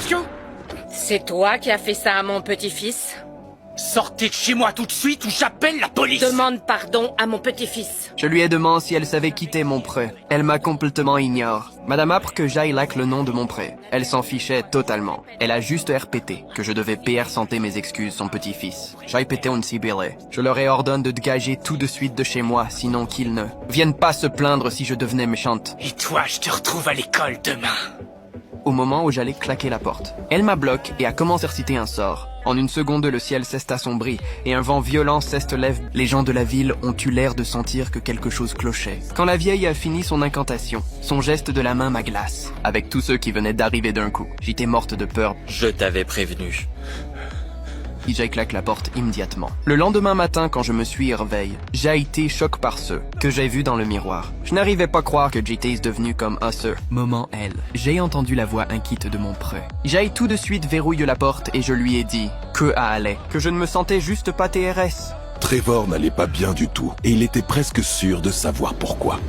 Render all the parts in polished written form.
question? C'est toi qui as fait ça à mon petit-fils? Sortez de chez moi tout de suite ou j'appelle la police! Demande pardon à mon petit-fils. Je lui ai demandé si elle savait quitter mon pré. Elle m'a complètement ignore. Madame apprend que j'aille lac le nom de mon pré. Elle s'en fichait totalement. Elle a juste répété que je devais payer santé mes excuses son petit-fils. J'ai pété une ciblée. Je leur ai ordonné de dégager tout de suite de chez moi, sinon qu'ils ne viennent pas se plaindre si je devenais méchante. Et toi, je te retrouve à l'école demain. Au moment où j'allais claquer la porte, elle m'a bloqué et a commencé à reciter un sort. En une seconde, le ciel s'est assombri et un vent violent s'est lève. Les gens de la ville ont eu l'air de sentir que quelque chose clochait. Quand la vieille a fini son incantation, son geste de la main m'a glace. Avec tous ceux qui venaient d'arriver d'un coup, j'étais morte de peur. Je t'avais prévenu. J'ai claqué la porte immédiatement. Le lendemain matin, quand je me suis réveillé, j'ai été choqué par ce que j'ai vu dans le miroir. Je n'arrivais pas à croire que j'étais devenu comme un ce moment elle. J'ai entendu la voix inquiète de mon pré. J'ai tout de suite verrouillé la porte et je lui ai dit que à aller, que je ne me sentais juste pas TRS. Trevor n'allait pas bien du tout, et il était presque sûr de savoir pourquoi.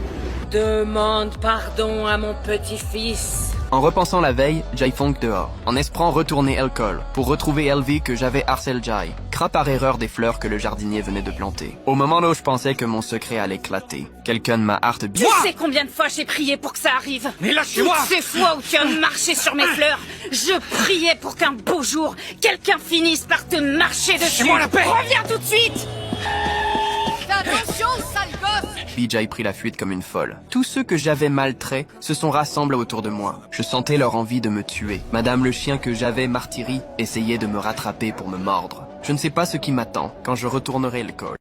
Demande pardon à mon petit-fils. En repensant la veille, j'ai funk dehors, en espérant retourner l'école, pour retrouver Elvie que j'avais harcelé Jai, cra par erreur des fleurs que le jardinier venait de planter. Au moment où je pensais que mon secret allait éclater, quelqu'un m'a harté bien. Tu sais combien de fois j'ai prié pour que ça arrive? Mais lâchez-moi! Toutes ces fois où tu as marché sur mes fleurs, je priais pour qu'un beau jour, quelqu'un finisse par te marcher dessus. Lâchez-moi la paix! Reviens tout de suite! Attention, sale gosse! BJ prit la fuite comme une folle. Tous ceux que j'avais maltraités se sont rassemblés autour de moi. Je sentais leur envie de me tuer. Madame le chien que j'avais martyri essayait de me rattraper pour me mordre. Je ne sais pas ce qui m'attend quand je retournerai à l'école.